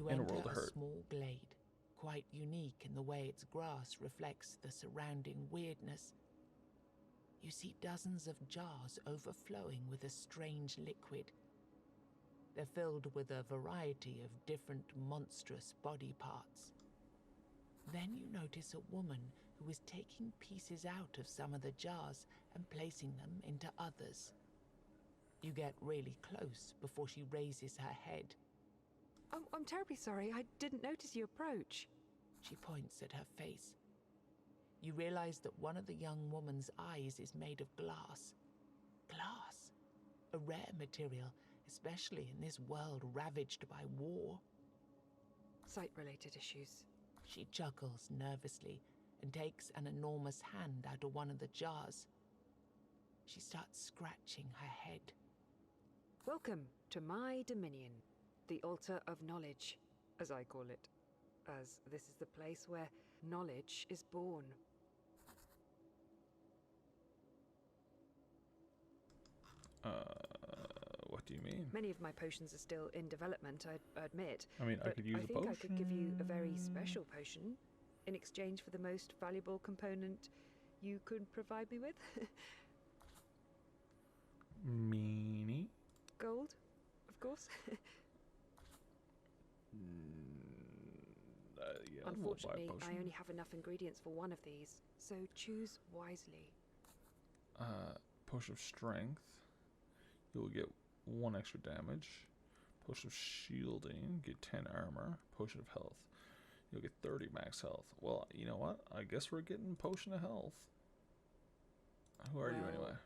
You in a enter world of a hurt. small glade, quite unique in the way its grass reflects the surrounding weirdness. You see dozens of jars overflowing with a strange liquid. They're filled with a variety of different monstrous body parts. Then you notice a woman who is taking pieces out of some of the jars and placing them into others. You get really close before she raises her head. Oh, I'm terribly sorry. I didn't notice you approach. She points at her face. You realize that one of the young woman's eyes is made of glass. Glass, a rare material, especially in this world ravaged by war. Sight-related issues. She chuckles nervously and takes an enormous hand out of one of the jars. She starts scratching her head. Welcome to my dominion, the Altar of Knowledge, as I call it, as this is the place where knowledge is born. What do you mean? Many of my potions are still in development, I admit. I mean, I but could use a potion. I think I could give you a very special potion in exchange for the most valuable component you could provide me with. Meanie? Gold, of course. Yeah, Unfortunately, we'll buy a I only have enough ingredients for one of these, so choose wisely. Potion of strength. You'll get 1 extra damage. Potion of shielding, get 10 armor. Potion of health, you'll get 30 max health. Well, you know what? I guess we're getting potion of health. Who are you anyway?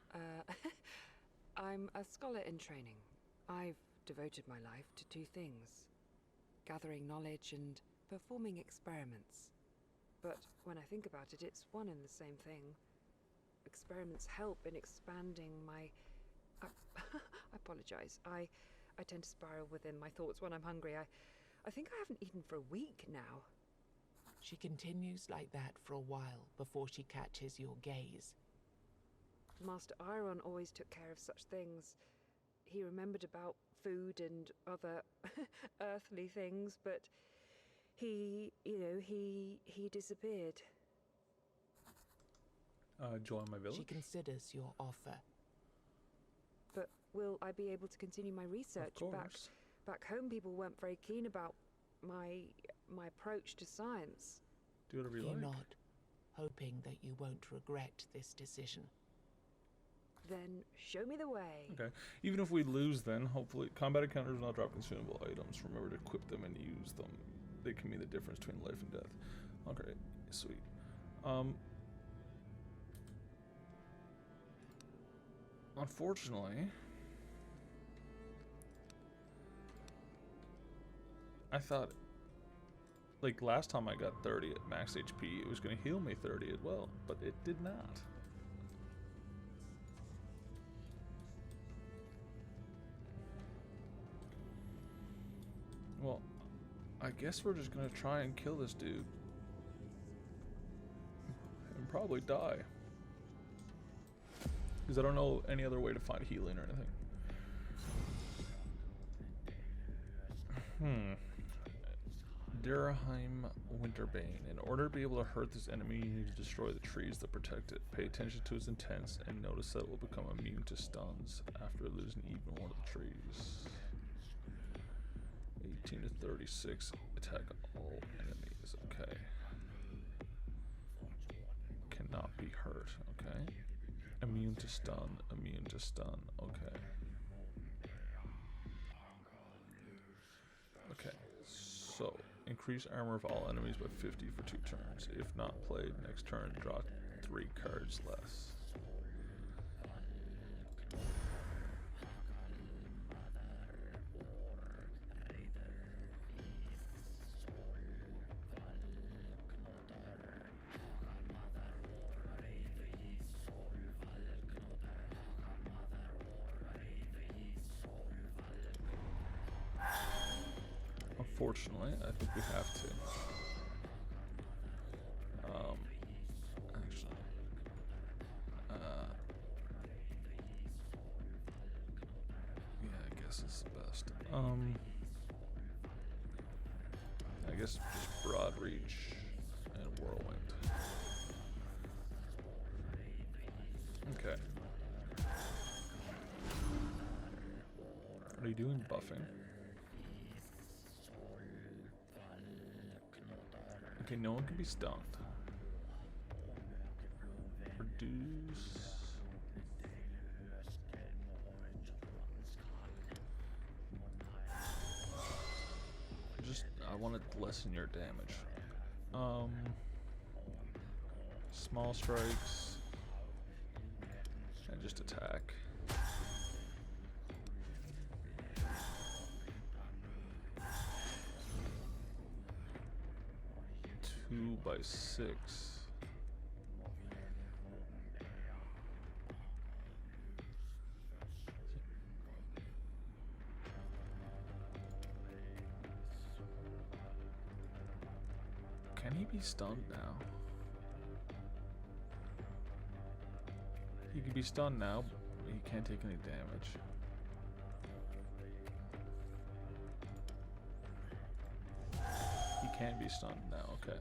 I'm a scholar in training. I've devoted my life to 2 things: gathering knowledge and performing experiments. But when I think about it, it's one and the same thing. Experiments help in expanding my... I apologize. I tend to spiral within my thoughts when I'm hungry. I think I haven't eaten for a week now. She continues like that for a while before she catches your gaze. Master Iron always took care of such things. He remembered about food and other earthly things, but he disappeared. Join my village? She considers your offer. But will I be able to continue my research? Of course. Back home, people weren't very keen about my approach to science. Do whatever you You like. nod, hoping that you won't regret this decision. Then show me the way. Okay. Even if we lose, then hopefully combat encounters will not drop consumable items. Remember to equip them and use them. They can mean the difference between life and death. Okay, sweet. Unfortunately, I thought, like last time I got 30 at max HP, it was going to heal me 30 as well, but it did not. Well, I guess we're just gonna try and kill this dude. And probably die. Because I don't know any other way to find healing or anything. Durheim Winterbane. In order to be able to hurt this enemy, you need to destroy the trees that protect it. Pay attention to its intents and notice that it will become immune to stuns after losing even one of the trees. 18 to 36, attack all enemies, okay. Cannot be hurt, okay. Immune to stun, okay. Okay, so increase armor of all enemies by 50 for 2 turns. If not played, next turn draw 3 cards less. Unfortunately, I think we have to. Actually, yeah, I guess it's the best. I guess just Broad Reach and Whirlwind. Okay. Are you doing buffing? Okay, no one can be stunned. Reduce. I want to lessen your damage. Small strikes. And just attack. 2 by 6. Can he be stunned now? He can be stunned now, but he can't take any damage. He can be stunned now, okay.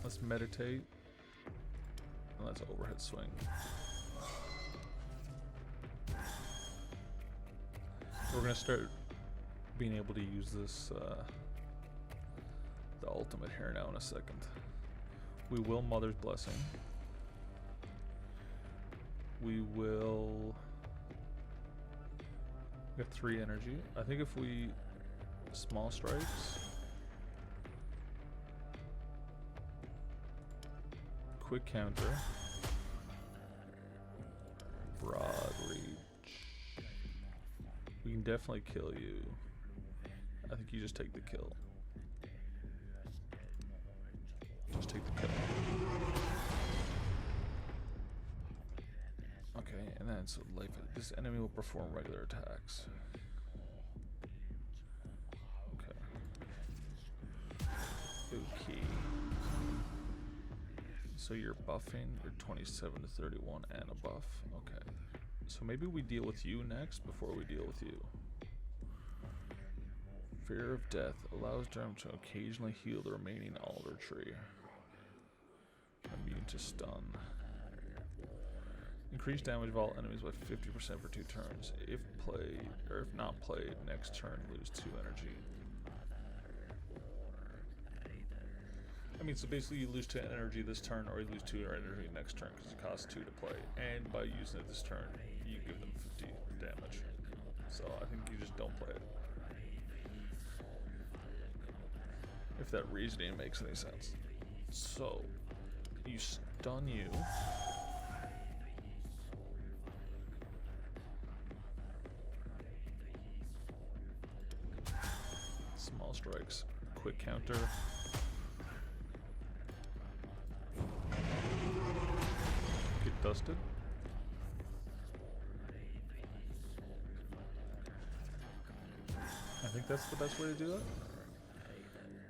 Let's meditate. And let's overhead swing. We're gonna start being able to use this, the ultimate here now in a second. We will Mother's Blessing. We will get 3 energy. I think if we small strikes, quick counter, broad reach, we can definitely kill you. I think you just take the kill. Just take the kill. Okay, and then so life. This enemy will perform regular attacks. Okay. Okay. So you're buffing. You're 27 to 31 and a buff. Okay. So maybe we deal with you next before we deal with you. Fear of death allows them to occasionally heal the remaining alder tree. Immune to stun. Increase damage of all enemies by 50% for 2 turns. If played, or if not played, next turn lose 2 energy. I mean, so basically you lose 2 energy this turn, or you lose 2 energy next turn because it costs 2 to play. And by using it this turn, you give them 50 damage. So I think you just don't play it. If that reasoning makes any sense. So, you stun you. Small strikes, quick counter. Get dusted. I think that's the best way to do it.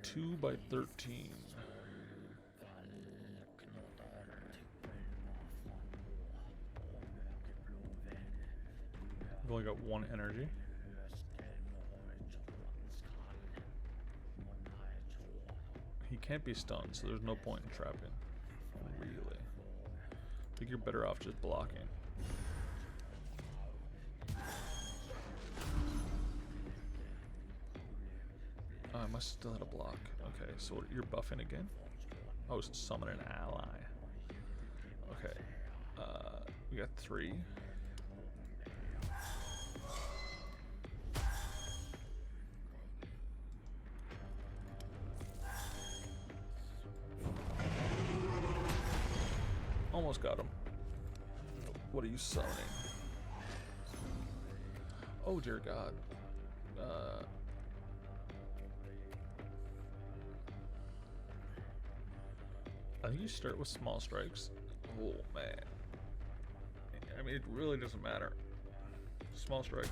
2 by 13. We've only got 1 energy. He can't be stunned, so there's no point in trapping. Really. I think you're better off just blocking. I must still have a block. Okay, so you're buffing again? Oh, summon an ally. Okay. We got 3. Almost got him. What are you summoning? Oh dear God. I think you start with small strikes. Oh man. I mean, it really doesn't matter. Small strikes.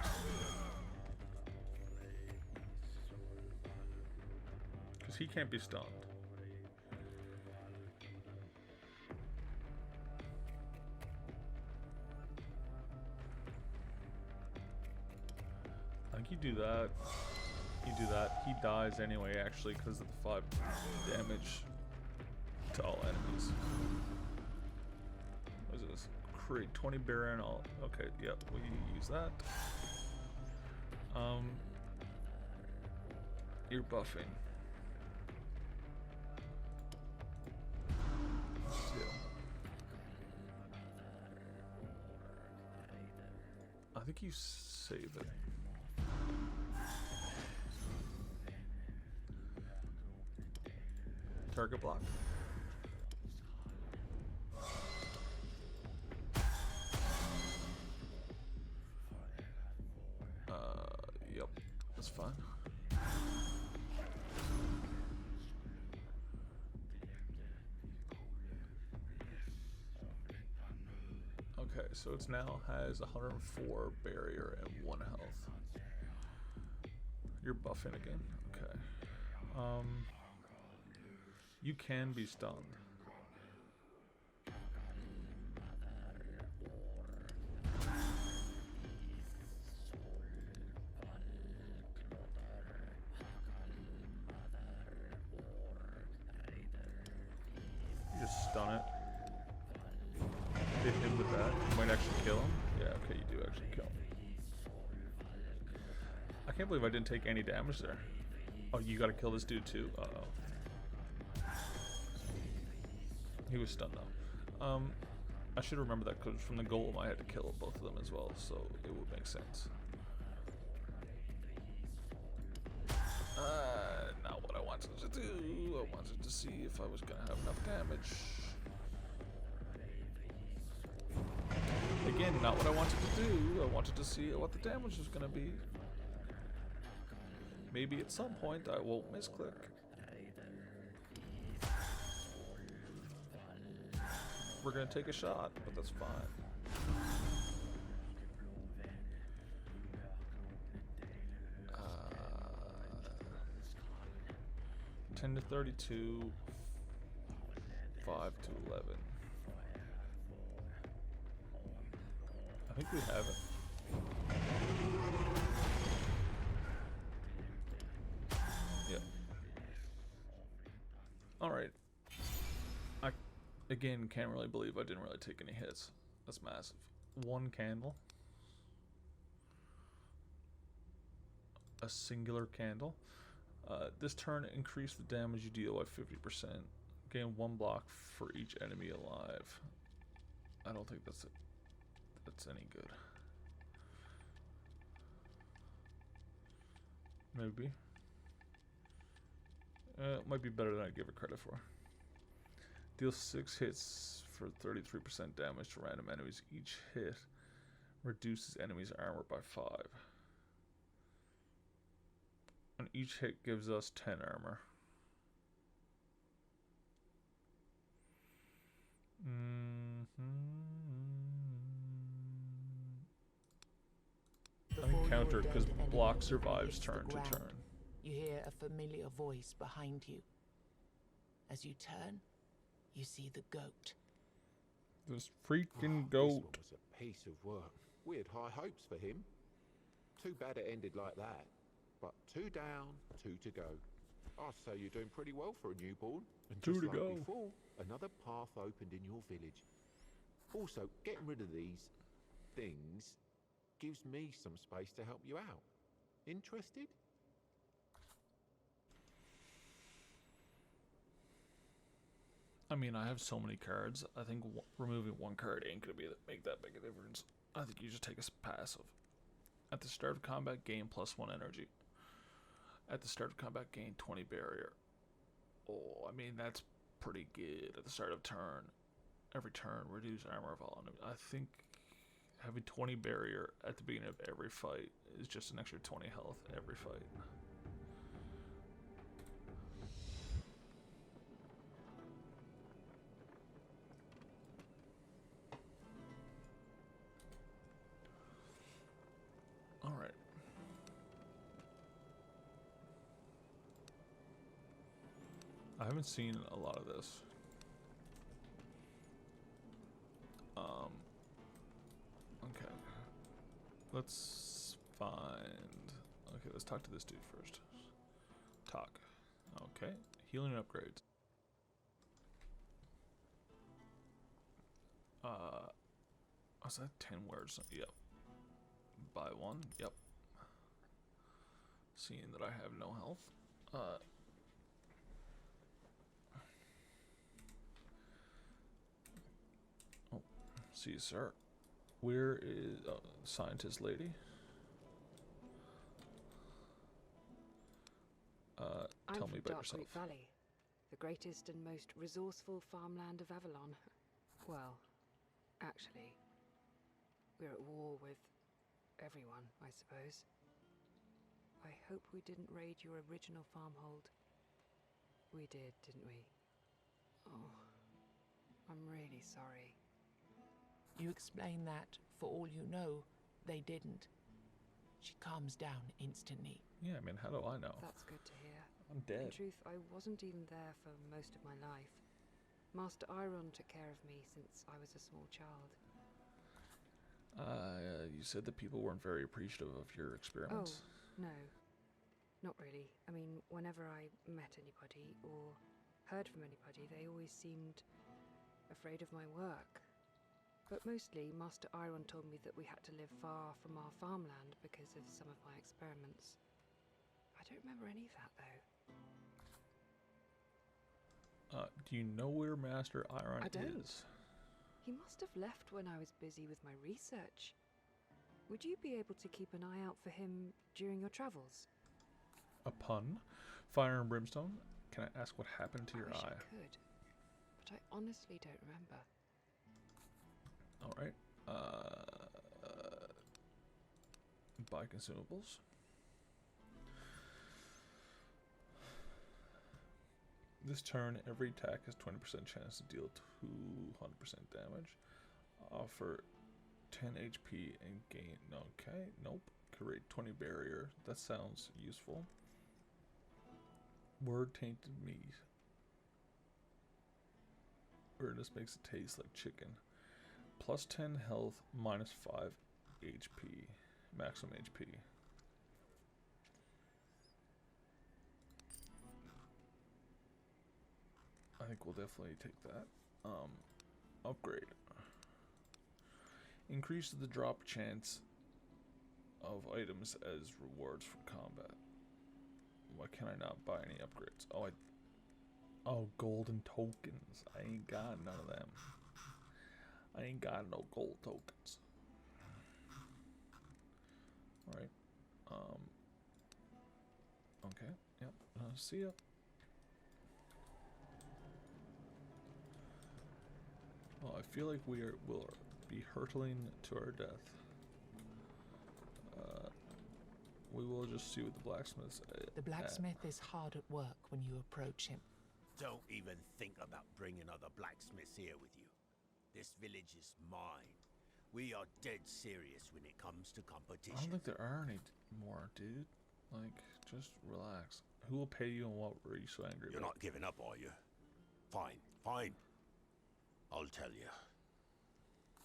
Because he can't be stunned. you do that, he dies anyway, actually, because of the 5 damage to all enemies. What is this? Create 20 barrier and all. Okay, yep, we use that. You're buffing. I think you save it. Target block. Yep, that's fine. Okay, so it's now has 104 barrier and 1 health. You're buffing again. Okay. You can be stunned. You just stun it. Hit him with that. You might actually kill him. Yeah, okay, you do actually kill him. I can't believe I didn't take any damage there. Oh, you gotta kill this dude too? Uh-oh. He was stunned though. I should remember that because from the golem I had to kill both of them as well, so it would make sense. Not what I wanted to do. I wanted to see if I was gonna have enough damage. Again, not what I wanted to do. I wanted to see what the damage was gonna be. Maybe at some point I won't misclick. We're gonna take a shot, but that's fine. 10 to 32, 5 to 11. I think we have it. Yep. Alright. I, again, can't really believe I didn't really take any hits. That's massive. 1 candle. A singular candle. This turn, increase the damage you deal by 50%. Gain 1 block for each enemy alive. I don't think that's any good. Maybe. It might be better than I give it credit for. Deal 6 hits for 33% damage to random enemies. Each hit reduces enemies' armor by 5. And each hit gives us 10 armor. Encounter because block survives turn to turn. You hear a familiar voice behind you. As you turn, you see the goat. This freaking goat. This one was a piece of work. We had high hopes for him. Too bad it ended like that. But 2 down, 2 to go. I'd say you're doing pretty well for a newborn. And 2 just to like go. before, another path opened in your village. Also, getting rid of these things gives me some space to help you out. Interested? I mean, I have so many cards. I think removing 1 card ain't gonna make that big a difference. I think you just take a passive. At the start of combat, gain +1 energy. At the start of combat, gain 20 barrier. Oh, I mean, that's pretty good. At the start of turn, every turn, reduce armor of all enemies. I think having 20 barrier at the beginning of every fight is just an extra 20 health every fight. Alright. I haven't seen a lot of this. Okay. Let's find Okay, let's talk to this dude first. Talk. Okay, healing upgrades. Was that 10 words? Yep. Buy one. Yep. Seeing that I have no health. Oh, see you, sir. Where is scientist lady? Tell me about yourself. I'm from Valley, the greatest and most resourceful farmland of Avalon. Well, actually, we're at war with everyone, I suppose. I hope we didn't raid your original farmhold. We did, didn't we? Oh, I'm really sorry. You explain that, for all you know, they didn't. She calms down instantly. Yeah, I mean, how do I know? That's good to hear. I'm dead. In truth, I wasn't even there for most of my life. Master Iron took care of me since I was a small child. You said that people weren't very appreciative of your experiments. Oh, no. Not really. I mean, whenever I met anybody or heard from anybody, they always seemed afraid of my work. But mostly, Master Iron told me that we had to live far from our farmland because of some of my experiments. I don't remember any of that, though. Do you know where Master Iron I don't. is? He must have left when I was busy with my research. Would you be able to keep an eye out for him during your travels? A pun? Fire and brimstone? Can I ask what happened to your I wish eye? I could, but I honestly don't remember. Alright. Buy consumables. This turn, every attack has 20% chance to deal 200% damage. Offer 10 HP and gain... Okay, nope. Create 20 barrier. That sounds useful. Word tainted meat. Weirdness makes it taste like chicken. Plus 10 health, minus 5 HP. Maximum HP. I think we'll definitely take that. Upgrade. Increase the drop chance of items as rewards from combat. Why can I not buy any upgrades? Oh, golden tokens. I ain't got none of them. I ain't got no gold tokens. Alright. Okay. Yep. See ya. Well, I feel like will be hurtling to our death. We will just see what the blacksmith's The blacksmith is hard at work when you approach him. Don't even think about bringing other blacksmiths here with you. This village is mine. We are dead serious when it comes to competition. I don't think there are any more, dude. Like, just relax. Who will pay you and what were you so angry You're about? not giving up, are you? Fine, fine. I'll tell you.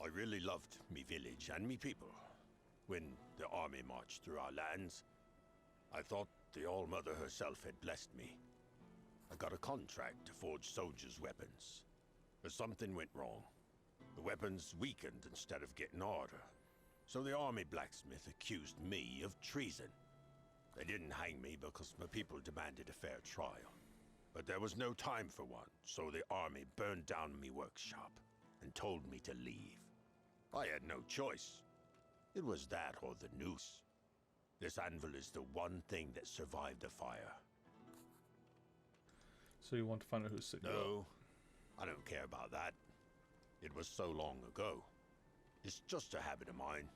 I really loved me village and me people. When the army marched through our lands, I thought the All-Mother herself had blessed me. I got a contract to forge soldiers' weapons. But something went wrong. The weapons weakened instead of getting harder. So the army blacksmith accused me of treason. They didn't hang me because my people demanded a fair trial. But there was no time for one, so the army burned down me workshop and told me to leave. I had no choice. It was that or the noose. This anvil is the one thing that survived the fire. So you want to find out who's sick? No, I don't care about that. It was so long ago. It's just a habit of mine.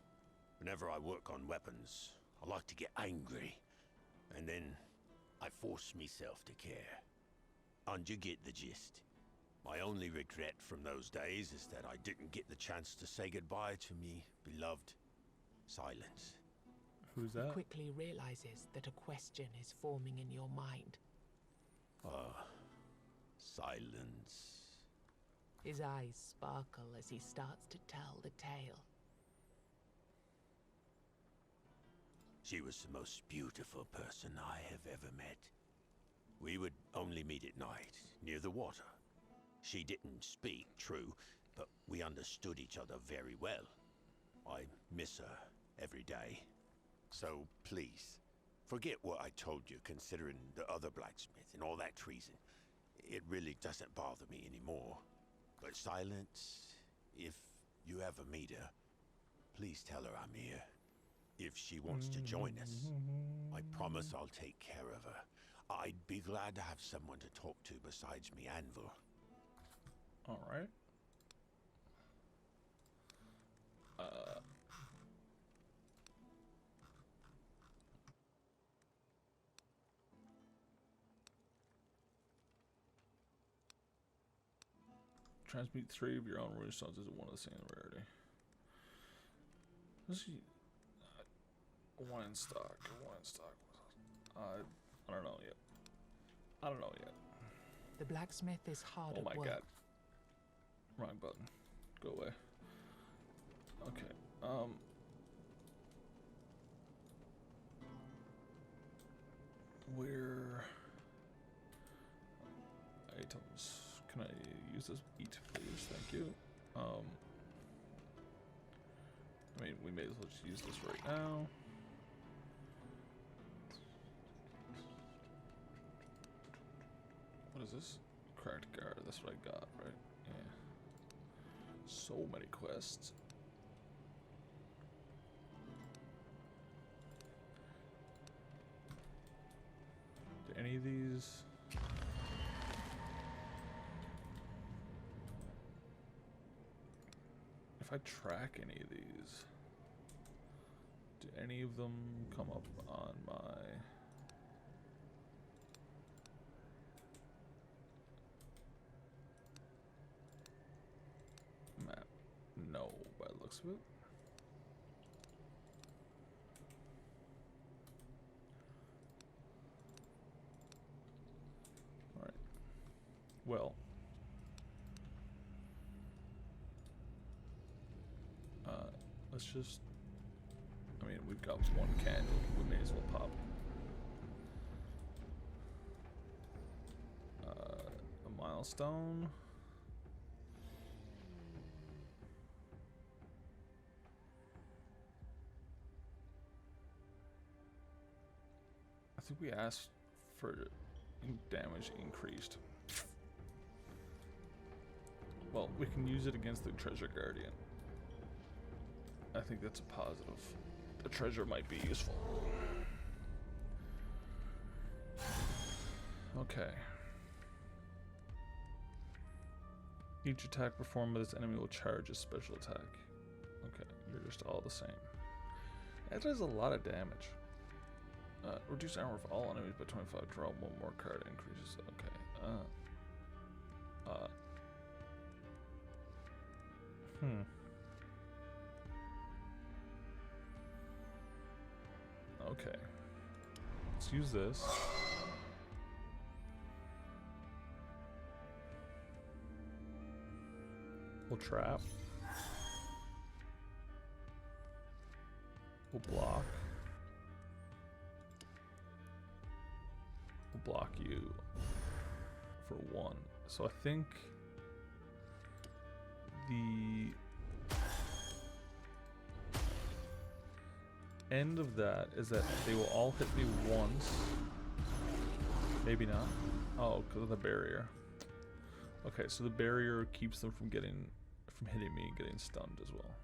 Whenever I work on weapons, I like to get angry. And then I force myself to care. And you get the gist. My only regret from those days is that I didn't get the chance to say goodbye to me beloved Silence. Who's He that? quickly realizes that a question is forming in your mind. Silence. His eyes sparkle as he starts to tell the tale. She was the most beautiful person I have ever met. We would only meet at night, near the water. She didn't speak, true, but we understood each other very well. I miss her every day. So please, forget what I told you considering the other blacksmith and all that treason. It really doesn't bother me anymore. But Silence, if you ever meet her, please tell her I'm here. If she wants to join us, I promise I'll take care of her. I'd be glad to have someone to talk to besides me anvil. Alright. Transmute 3 of your own rune stones is one of the same rarity. Let's see. Wine stock. I don't know yet. The blacksmith is hard Oh at my work. god. Wrong button. Go away. Okay. Where items? Can I use this? Eat, please. Thank you. I mean, we may as well just use this right now. What is this? Cracked guard. That's what I got, right? Yeah. So many quests. Do any of these? If I track any of these, do any of them come up on my map? No, by the looks of it. Alright. Well. Let's just, I mean, we've got one candle. We may as well pop a milestone. I think we asked for damage increased. Well, we can use it against the treasure guardian. I think that's a positive. The treasure might be useful. Okay. Each attack performed by this enemy will charge a special attack. Okay, you're just all the same. That does a lot of damage. Reduce armor for all enemies by 25. Draw one more card. Increases. Okay. Okay. Let's use this. We'll trap. We'll block. We'll block you for 1. So I think the end of that is that they will all hit me once. Maybe not. Oh, because of the barrier. Okay, so the barrier keeps them from hitting me and getting stunned as well.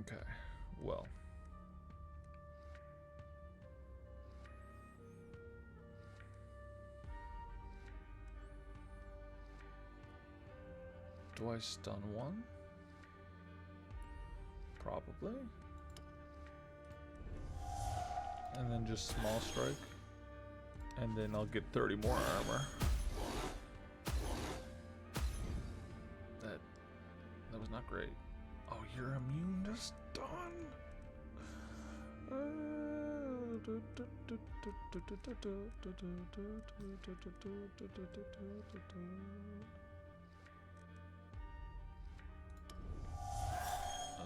Okay, well. Do I stun one? Probably. And then just small strike. And then I'll get 30 more armor. That was not great. Oh, you're immune to stun.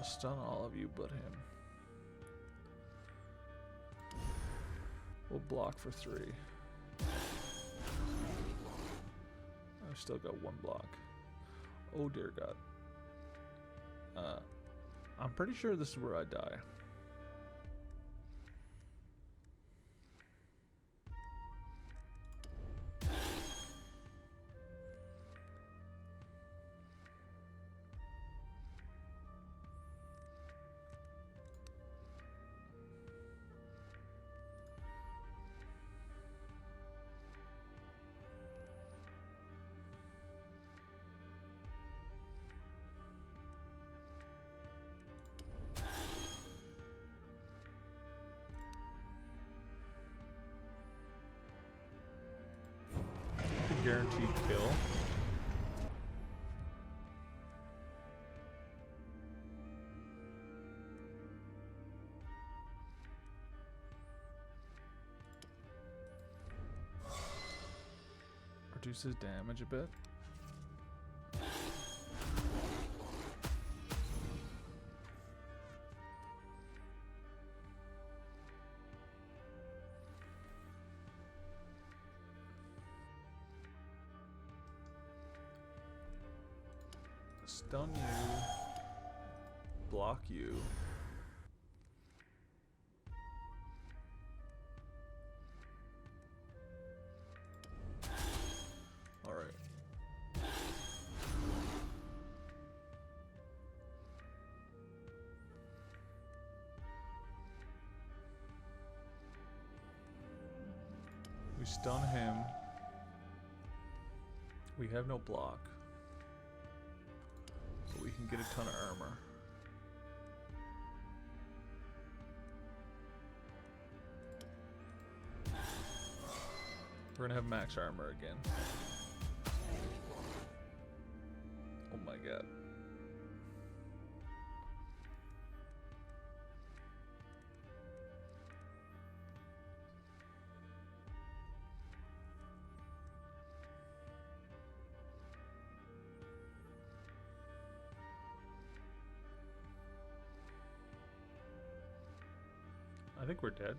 stun all of you but him. We'll block for 3. I've still got 1 block. Oh dear God. I'm pretty sure this is where I die. Guaranteed kill. Reduces damage a bit. Stun you, block you. All right. We stun him. We have no block. We can get a ton of armor. We're gonna have max armor again. Oh my God. I think we're dead.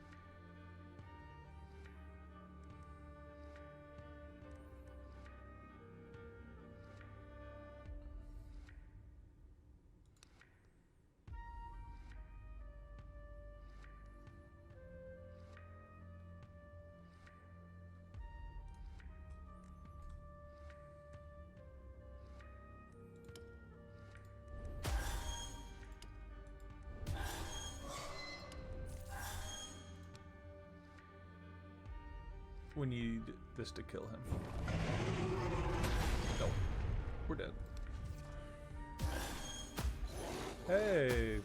We need this to kill him. No, we're dead. Hey!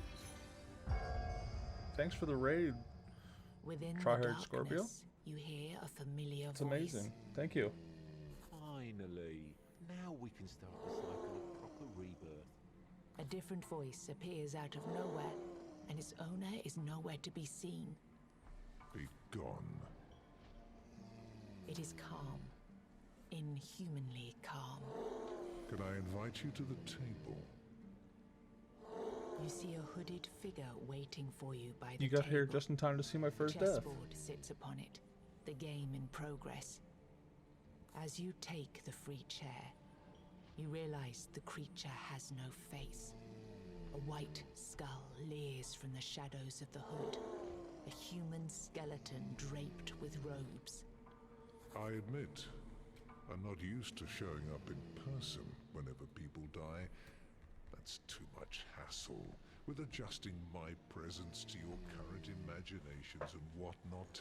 Thanks for the raid. Within the Tryhard Scorpio. darkness, you hear a familiar It's voice. amazing. Thank you. Finally. Now we can start the cycle of proper rebirth. A different voice appears out of nowhere, and its owner is nowhere to be seen. Be gone. It is calm. Inhumanly calm. Can I invite you to the table? You see a hooded figure waiting for you by the You got here table. just in time to see my first A death. chessboard sits upon it, the game in progress. As you take the free chair, you realize the creature has no face. A white skull leers from the shadows of the hood, a human skeleton draped with robes. I admit, I'm not used to showing up in person whenever people die. That's too much hassle, with adjusting my presence to your current imaginations and whatnot.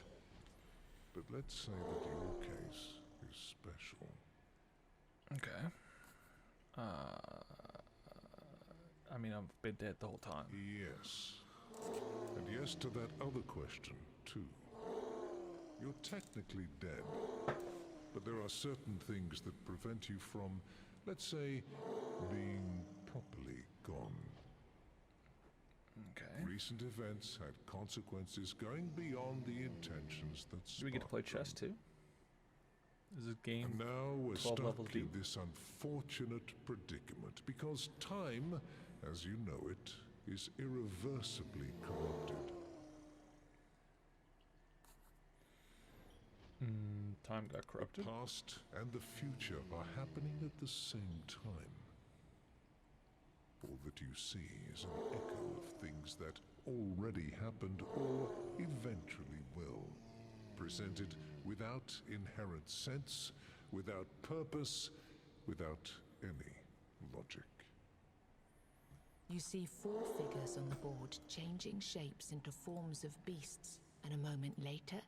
But let's say that your case is special. Okay. I mean, I've been dead the whole time. Yes. And yes to that other question, too. You're technically dead, but there are certain things that prevent you from, let's say, being properly gone. Okay. Recent events had consequences going beyond the intentions that Do we get to play sparked chess them. too? Is this game? And now we're 12 levels stuck in deep? this unfortunate predicament because time, as you know it, is irreversibly corrupted. Time got corrupted. The past and the future are happening at the same time. All that you see is an echo of things that already happened or eventually will. Presented without inherent sense, without purpose, without any logic. You see 4 figures on the board changing shapes into forms of beasts, and a moment later,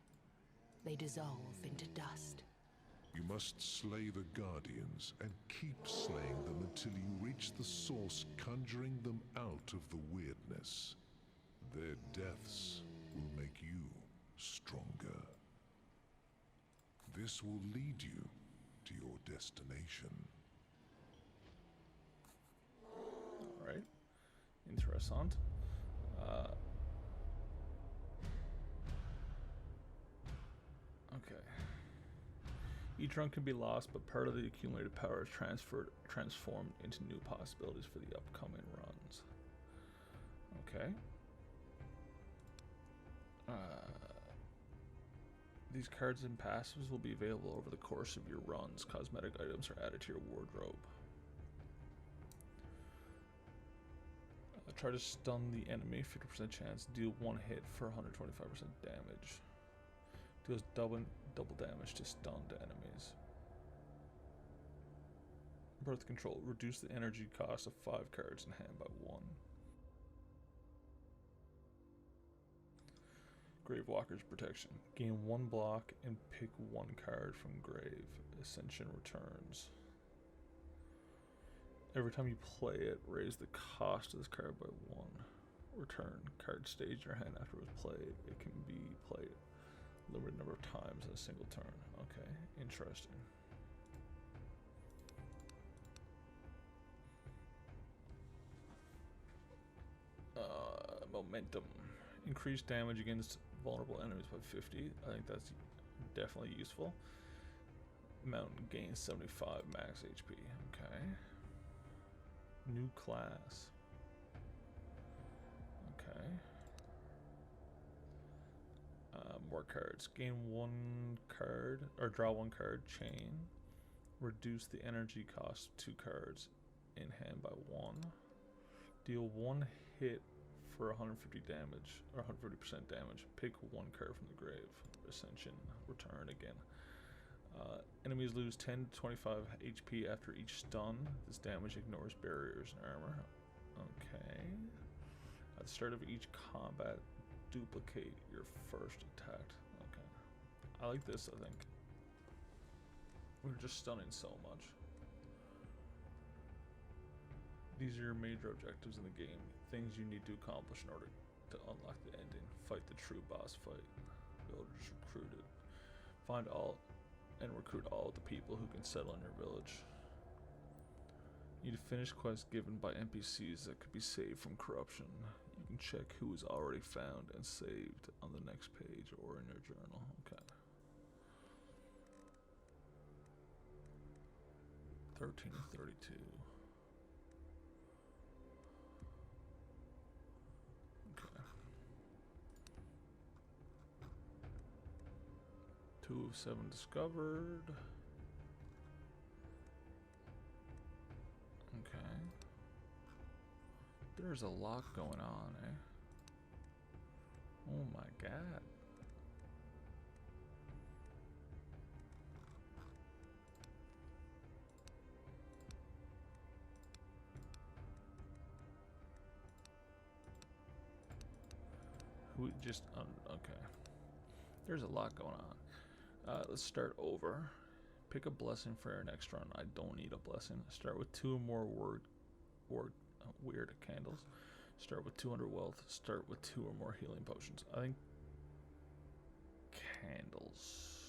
they dissolve into dust. You must slay the Guardians and keep slaying them until you reach the source, conjuring them out of the weirdness. Their deaths will make you stronger. This will lead you to your destination. Alright. Interessant. Okay. Each run can be lost, but part of the accumulated power is transformed into new possibilities for the upcoming runs. Okay. These cards and passives will be available over the course of your runs. Cosmetic items are added to your wardrobe. Try to stun the enemy, 50% chance. Deal 1 hit for 125% damage. Deals double damage to stunned enemies. Birth control. Reduce the energy cost of 5 cards in hand by 1. Gravewalker's protection. Gain 1 block and pick 1 card from grave. Ascension returns. Every time you play it, raise the cost of this card by 1. Return. Card stays in your hand after it was played. It can be played a limited number of times in a single turn. Okay, interesting. Momentum. Increase damage against vulnerable enemies by 50. I think that's definitely useful. Mountain gains 75 max HP. Okay. New class. Okay. More cards. Gain 1 card, or draw 1 card. Chain. Reduce the energy cost of 2 cards in hand by 1. Deal 1 hit for 150 damage, or 150% damage. Pick 1 card from the grave. Ascension. Return again. Enemies lose 10 to 25 HP after each stun. This damage ignores barriers and armor. Okay. At the start of each combat, duplicate your first attack. Okay. I like this, I think. We're just stunning so much. These are your major objectives in the game. Things you need to accomplish in order to unlock the ending. Fight the true boss fight. Villagers recruited. Find all and recruit all the people who can settle in your village. You need to finish quests given by NPCs that could be saved from corruption. You can check who is already found and saved on the next page or in your journal. Okay. 13 to 32. Okay. 2 of 7 discovered. Okay. There's a lot going on, eh? Oh my god. Who just okay. There's a lot going on. Let's start over. Pick a blessing for your next run. I don't need a blessing. Start with 2 or more weird candles. Start with 200 wealth. Start with 2 or more healing potions. I think candles.